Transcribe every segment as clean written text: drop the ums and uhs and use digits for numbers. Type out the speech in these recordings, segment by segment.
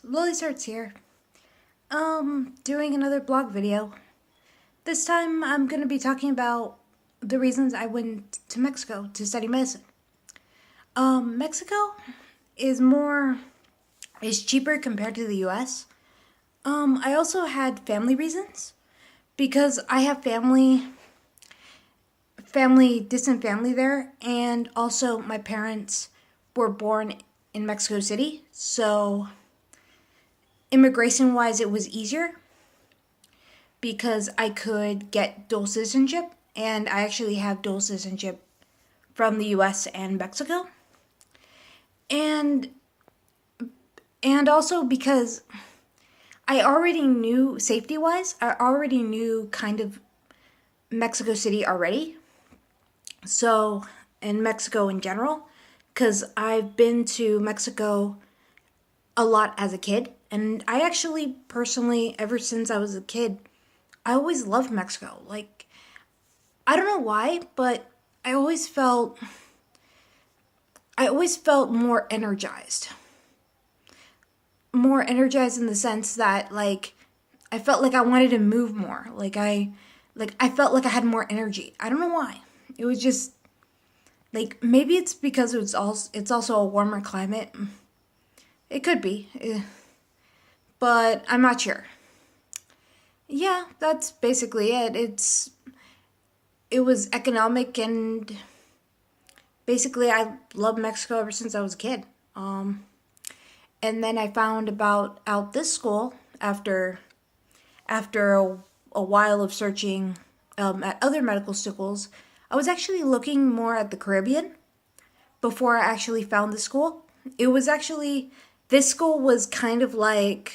Lolis here. Doing another blog video. This time I'm going to be talking about the reasons I went to Mexico to study medicine. Mexico is cheaper compared to the US. I also had family reasons because I have distant family there, and also my parents were born in Mexico City, so immigration wise it was easier because I could get dual citizenship, and I actually have dual citizenship from the US and Mexico. And also because I already knew, safety wise, I already knew kind of Mexico City already. So, in Mexico in general, because I've been to Mexico a lot as a kid, and I actually personally, ever since I was a kid, I always loved Mexico. Like, I don't know why, but I always felt more energized. More energized in the sense that, like, I felt like I wanted to move more. I felt like I had more energy. I don't know why. It was just like, maybe it's because it's also a warmer climate. It could be, but I'm not sure. Yeah, that's basically it. It was economic, and basically I loved Mexico ever since I was a kid. And then I found out this school after a while of searching at other medical schools. I was actually looking more at the Caribbean before I actually found the school. This school was kind of like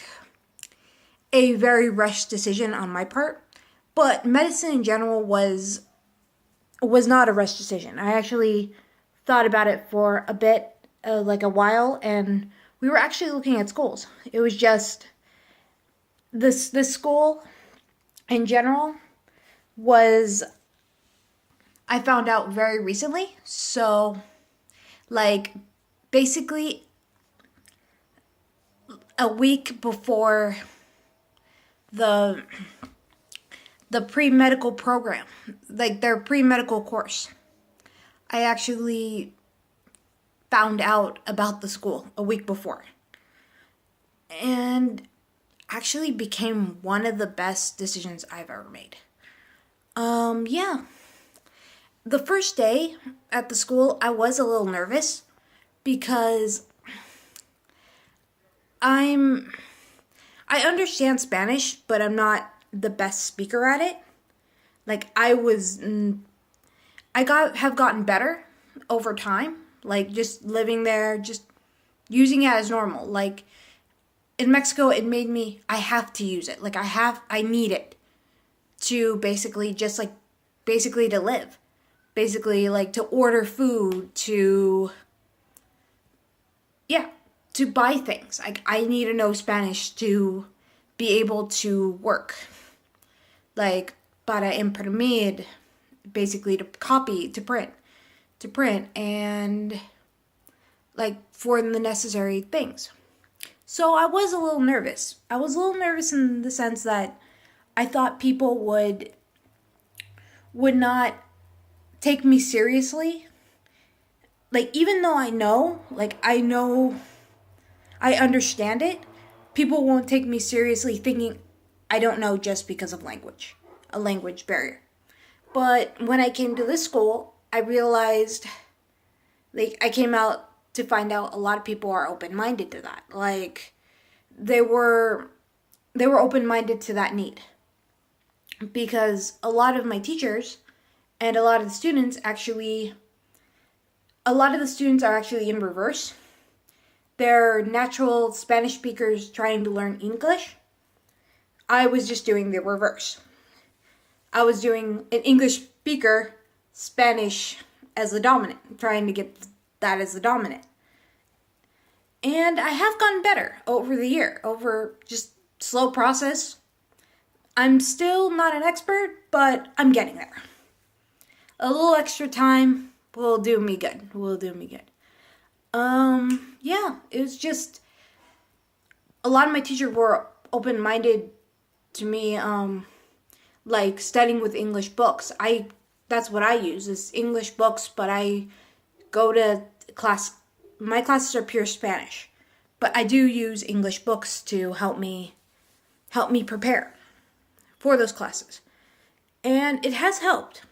a very rushed decision on my part, but medicine in general was not a rushed decision. I actually thought about it for a bit, like a while, and we were actually looking at schools. It was just this school in general was, I found out very recently. So, like, basically a week before the pre-medical program, like their pre-medical course, I actually found out about the school a week before, and actually became one of the best decisions I've ever made. Yeah. The first day at the school, I was a little nervous because I understand Spanish, but I'm not the best speaker at it. Like, have gotten better over time. Like, just living there, just using it as normal. Like, in Mexico, I have to use it. Like, I need it to basically to live. Basically, like, to order food, to buy things. I need to know Spanish to be able to work. Like, para imprimir, basically to copy, to print, and like for the necessary things. So I was a little nervous. I was a little nervous in the sense that I thought people would not take me seriously. Like, even though I understand it, people won't take me seriously thinking I don't know just because of a language barrier. But when I came to this school, I realized, like, I came out to find out a lot of people are open-minded to that. Like, they were open-minded to that need. Because a lot of my teachers and a lot of the students are actually in reverse. They're natural Spanish speakers trying to learn English. I was just doing the reverse. I was doing an English speaker, Spanish as the dominant, trying to get that as the dominant. And I have gotten better over the year, over just slow process. I'm still not an expert, but I'm getting there. A little extra time will do me good. Yeah, it was just a lot of my teachers were open-minded to me, like studying with English books. That's what I use is English books, but I go to class. My classes are pure Spanish, but I do use English books to help me prepare for those classes, and it has helped.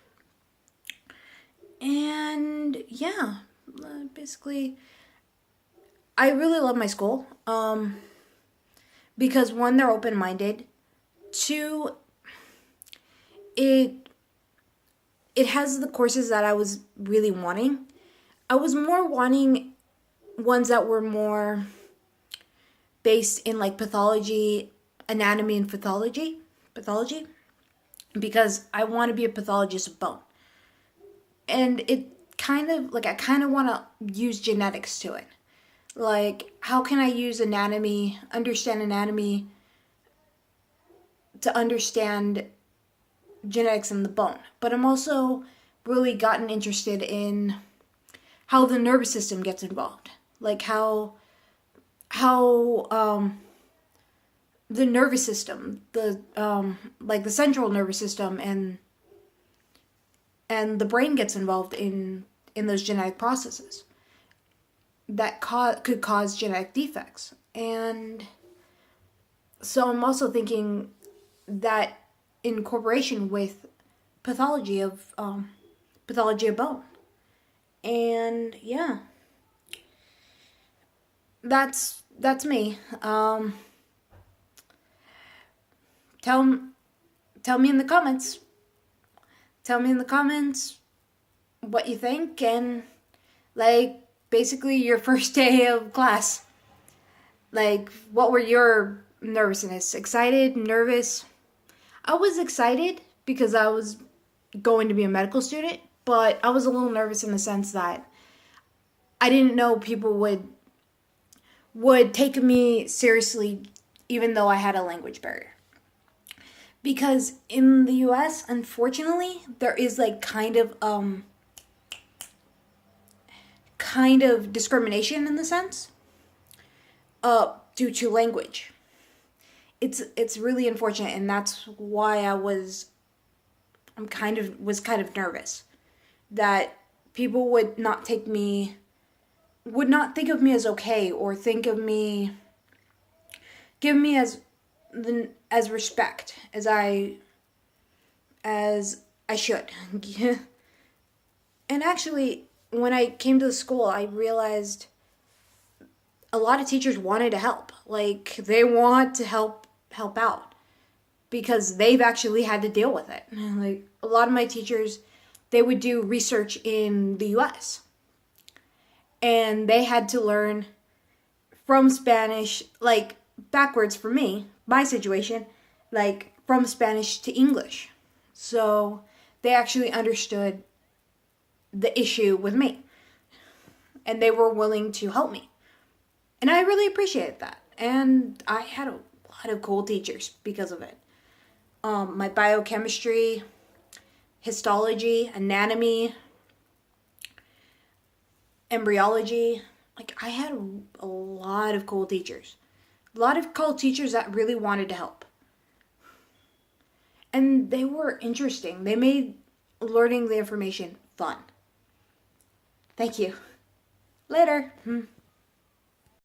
And yeah, basically, I really love my school. Because one, they're open-minded. Two, it it has the courses that I was really wanting. I was more wanting ones that were more based in like pathology, anatomy, and pathology, because I want to be a pathologist of bone. And it kind of like I kind of want to use genetics to it. Like, how can I use understand anatomy to understand genetics in the bone? But I'm also really gotten interested in how the nervous system gets involved. Like how the nervous system, the like the central nervous system and the brain gets involved in those genetic processes that could cause genetic defects. And so I'm also thinking that in corporation with pathology of bone. And yeah, that's me. Tell tell me in the comments. Tell me in the comments what you think, and like basically your first day of class. Like, what were your nervousness? Excited? Nervous? I was excited because I was going to be a medical student, but I was a little nervous in the sense that I didn't know people would take me seriously even though I had a language barrier. Because in the US, unfortunately, there is like kind of discrimination in the sense due to language. It's really unfortunate, and that's why I was kind of nervous that people would not think of me as okay, or give me as respect as I should. And actually, when I came to the school, I realized a lot of teachers wanted to help. Like, they want to help out because they've actually had to deal with it. Like, a lot of my teachers, they would do research in the US, and they had to learn from Spanish, like backwards for me, my situation, like from Spanish to English. So they actually understood the issue with me, and they were willing to help me. And I really appreciated that. And I had a lot of cool teachers because of it. My biochemistry, histology, anatomy, embryology. Like, I had a lot of cool teachers. A lot of cool teachers that really wanted to help. And they were interesting. They made learning the information fun. Thank you. Later.